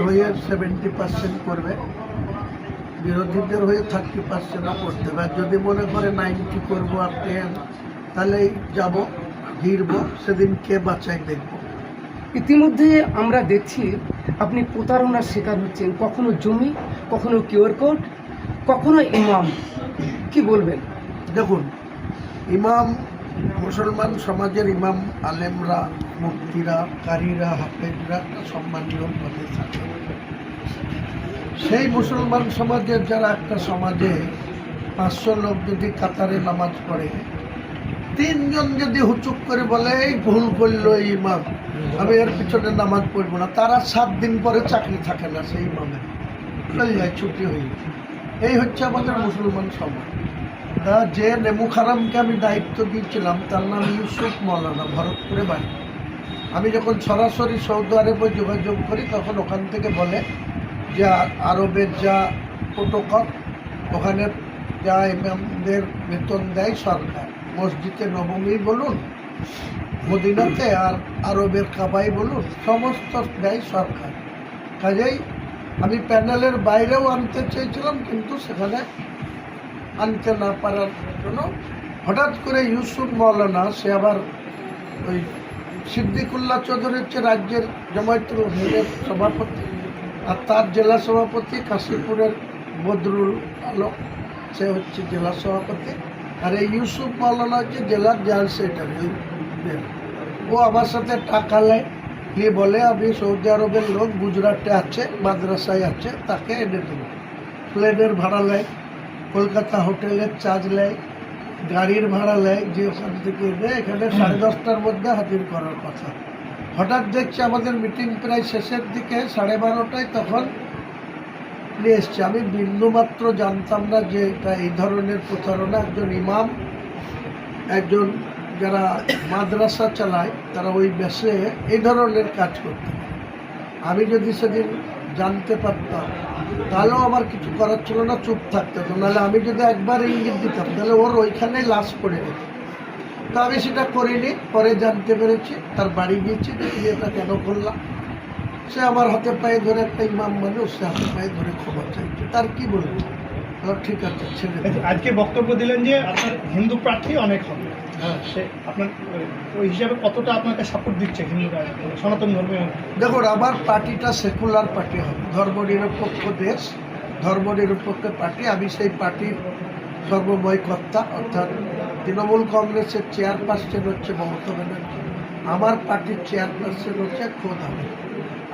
হয়ে 70% করবে, বিরোধীদের হয়ে 30% করতে হবে। আর যদি মনে করে 90 করবো আর 10, তাহলে যাব ঘিরবো, সেদিন কে বাঁচাই দেখবো। ইতিমধ্যে আমরা দেখছি আপনি প্রতারণার শিকার হচ্ছেন, কখনো জমি, কখনো কিউআর কোড, কখনো ইমাম। কি বলবেন? দেখুন, ইমাম, মুসলমান সমাজের ইমাম, আলেমরা, মুফতিরা, কারীরা, হাফেজরা একটা সম্মানীয় পদে থাকে। সেই মুসলমান সমাজের যারা একটা সমাজে 500 লোক যদি কাতারে নামাজ পড়ে, 3 জন যদি হুচুক করে বলে এই ভুল করলো এই ইমাম, আমি এর পিছনে নামাজ পড়বো না, তারা 7 দিন পরে চাকরি থাকে না সেই ইমামের, চলে যায়, ছুটি হয়ে যায়। এই হচ্ছে আমাদের মুসলমান সমাজ। যে নেমুখারামকে আমি দায়িত্ব দিয়েছিলাম, তার নাম ইউসুফ মৌলানা, ভরতপুরে বাড়ি। আমি যখন সরাসরি সৌদি আরবে যোগাযোগ করি, তখন ওখান থেকে বলে যে আরবের যা প্রোটোকল, ওখানে যা ইমামদের বেতন দেয় সরকার, মসজিদে নবমী বলুন, মদিনাতে আর আরবের কাবাই বলুন, সমস্ত দেয় সরকার। কাজেই আমি প্যানেলের বাইরেও আনতে চেয়েছিলাম, কিন্তু সেখানে আনতে না পারার জন্য হঠাৎ করে ইউসুফ মৌলানা, সে আবার ওই সিদ্দিকুল্লাহ চৌধুরী হচ্ছে রাজ্যের জামায়াতুল হিন্দের সভাপতি, আর তার জেলা সভাপতি কাশীপুরের বদরুল আলম, সে হচ্ছে জেলা সভাপতি, আর এই ইউসুফ মৌলানা হচ্ছে জেলার জেনারেল সেক্রেটারি। ও আমার সাথে টাকা নেয়, নিয়ে বলে আমি সৌদি আরবের লোক, গুজরাটে আছে, মাদ্রাসায় আছে, তাকে এনে দেবো। প্লেনের ভাড়া নেয়, কলকাতা হোটেলের চার্জ নেয়, গাড়ির ভাড়া নেয়, যে ওখান থেকে এনে এখানে 10:30টার মধ্যে হাজির করার কথা। হঠাৎ দেখছি আমাদের মিটিং প্রায় শেষের দিকে, 12:30টায়, তখন নিয়ে এসছে। আমি বিন্দুমাত্র জানতাম না যে এটা এই ধরনের প্রতারণা। একজন ইমাম, একজন যারা মাদ্রাসা চালায়, তারা ওই বেশে এই ধরনের কাজ করতে। আমি যদি সেদিন জানতে পারতাম, তাহলেও আমার কিছু করার ছিল না, চুপ থাকতে হতো। নাহলে আমি যদি একবার ইঙ্গিত দিতাম, তাহলে ওর ওইখানে লাশ পড়ে যেত। তো আমি সেটা করিনি, পরে জানতে পেরেছি, তার বাড়ি গিয়েছি, দেখি এটা কেন করলাম। সে আমার হাতে পায়ে ধরে, একটা ইমাম মানুষ, সে হাতে পায়ে ধরে ক্ষমা চাইছে। তার কি বলবো? ঠিক আছে, ছেড়ে দিন। আজকে বক্তব্য দিলেন যে আপনার হিন্দু প্রার্থী অনেক হবে, হ্যাঁ, সে আপনার ওই হিসাবে কতটা আপনাকে সাপোর্ট দিচ্ছে হিন্দুরা, সনাতন ধর্মীয়? দেখুন, আমার পার্টিটা সেকুলার পার্টি হবে, ধর্মনিরপেক্ষ দেশ, ধর্মনিরপেক্ষ পার্টি। আমি সেই পার্টির সর্বময় কর্তা, অর্থাৎ তৃণমূল কংগ্রেসের চেয়ারপারসন হচ্ছে মমতা ব্যানার্জি, আমার পার্টির চেয়ারপারসন হচ্ছে খোদ আমি।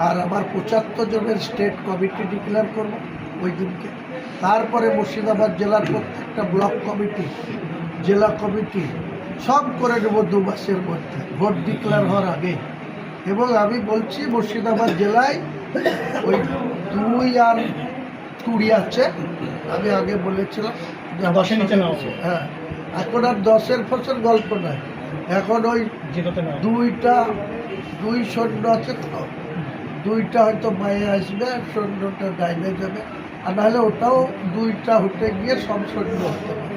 আর আমার 75 জনের স্টেট কমিটি ডিক্লেয়ার করবো ওই দিনকে। তারপরে মুর্শিদাবাদ জেলার প্রত্যেকটা ব্লক কমিটি, জেলা কমিটি সব করে নেব 2 মাসের মধ্যে, ভোট ডিক্লেয়ার হওয়ার আগে। এবং আমি বলছি, মুর্শিদাবাদ জেলায় ওই 2 আর 20 আছে, আমি আগে বলেছিলাম যে 10-এর নিচে না। হ্যাঁ, এখন আর 10-এর ফসল গল্প নয়, এখন ওই 2 সৈন্য আছে, তো 2টা হয়তো মায়ে আসবে, সৈন্যটা ডাইনে যাবে, আর নাহলে ওটাও 2টা হতে গিয়ে সব সৈন্য হতে পারে।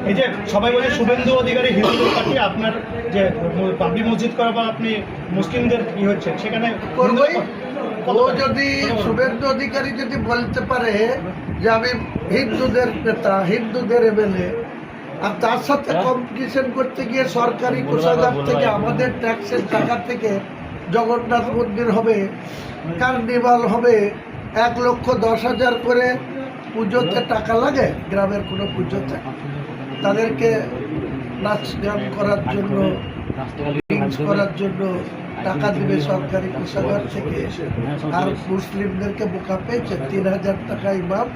এই যে সবাই বলে শুভেন্দু অধিকারী হিন্দু পার্টি, আপনার যে বাবরি মসজিদ করা বা আপনি মুসলিমদের কি হচ্ছে সেখানে করবই। ও যদি শুভেন্দু অধিকারী যদি বলতে পারে যে আমি হিন্দুদের নেতা, হিন্দুদের এমএলএ, আর তার সাথে কম্পিটিশন করতে গিয়ে সরকারি কোষাগার থেকে, আমাদের ট্যাক্সের টাকা থেকে জগন্নাথ মন্দির হবে, কার্নিভাল হবে, 1,10,000 করে পুজোতে টাকা লাগে, গ্রামের কোনো পুজোতে তাদেরকে নাচ গান করার জন্য, ড্রিঙ্কস করার জন্য টাকা দিবে সরকারি কোষাগার থেকে। আর মুসলিমদেরকে বোকা পেয়েছে, 3,000 টাকা ইমাম,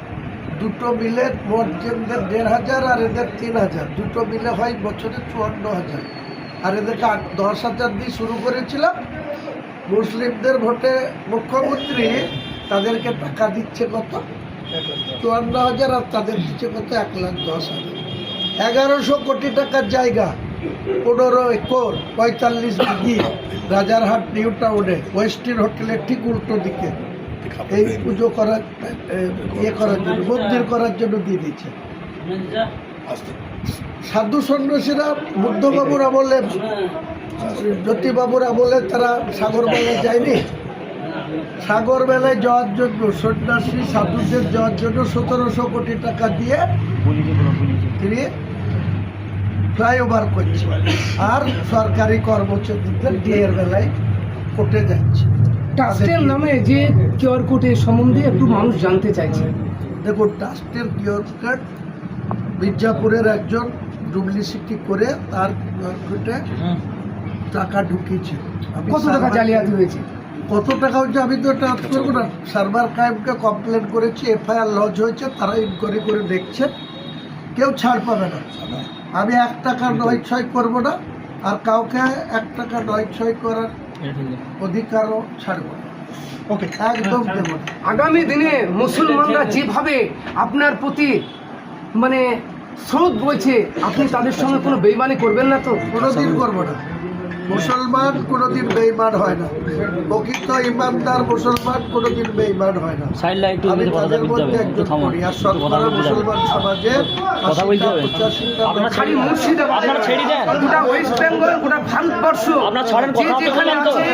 2টো মিলে মসজিদদের 1,500 আর এদের 3,000, 2টো মিলে হয় বছরে 54,000। আর এদেরকে 10,000 দিয়ে শুরু করেছিলাম। মুসলিমদের ভোটে মুখ্যমন্ত্রী তাদেরকে টাকা দিচ্ছে কত? 54,000, আর তাদের দিচ্ছে কত? 1,10,000। 1,100 কোটি টাকার জায়গা, 15 একর, 45 বিঘি, রাজারহাট নিউ টাউনে, ওয়েস্টিন হোটেলের ঠিক উল্টো দিকে, এই পুজো করার, করার জন্য, মন্দির করার জন্য দিয়ে দিচ্ছে। সাধু সন্ন্যাসীরা বুদ্ধবাবুর আমলে জ্যোতিবাবুরা বলে তারা সাগরবেলায় যায়নি। সাগরবেলায় যাওয়ার জন্য সন্ন্যাসী সাধুদের যাওয়ার জন্য 1700 কোটি টাকা দিয়ে তিনি ফ্লাইওভার করছে, আর সরকারি কর্মচারীদের বিয়ের বেলায় কোর্টে যাচ্ছে। ট্রাস্টের নামে যে কিউআর কোডের সম্বন্ধে একটু মানুষ জানতে চাইছে। দেখুন, ট্রাস্টের কিউআর কোড মির্জাপুরের একজন ডুপ্লিসিটি করে তার কিউআর কোডে টাকা ঢুকিয়েছে। কত টাকা জালিয়াতি হয়েছে? কত টাকা হচ্ছে আমি তো ট্রান্স করবো না। সার্ভার ক্রাইমকে কমপ্লেন করেছি, এফআইআর লজ হয়েছে, তারা ইনকোয়ারি করে দেখছে, কেউ ছাড় পাবে না। আমি 1 টাকা নয় ছয় করবো না, আর কাউকে 1 টাকা নয় ছয় করার অধিকারও ছাড়বো না, ওকে, একদম দেব না। আগামী দিনে মুসলমানরা যেভাবে আপনার প্রতি মানে স্রোত বইছে, আপনি তাদের সঙ্গে কোনো বেইমানি করবেন না তো? কোনোদিন করবো না। মুসলমান কোনোদিন বেইমান হয় না, প্রকৃত ইমানদার মুসলমান কোনোদিন বেইমান হয় না। আমি তাদের মধ্যে একজন করি। আর শতকরা মুসলমান সমাজের 80-85 খালি মুর্শিদাবাদ, গোটা ওয়েস্ট বেঙ্গল, গোটা ভারতবর্ষ, যে যেখানে আছে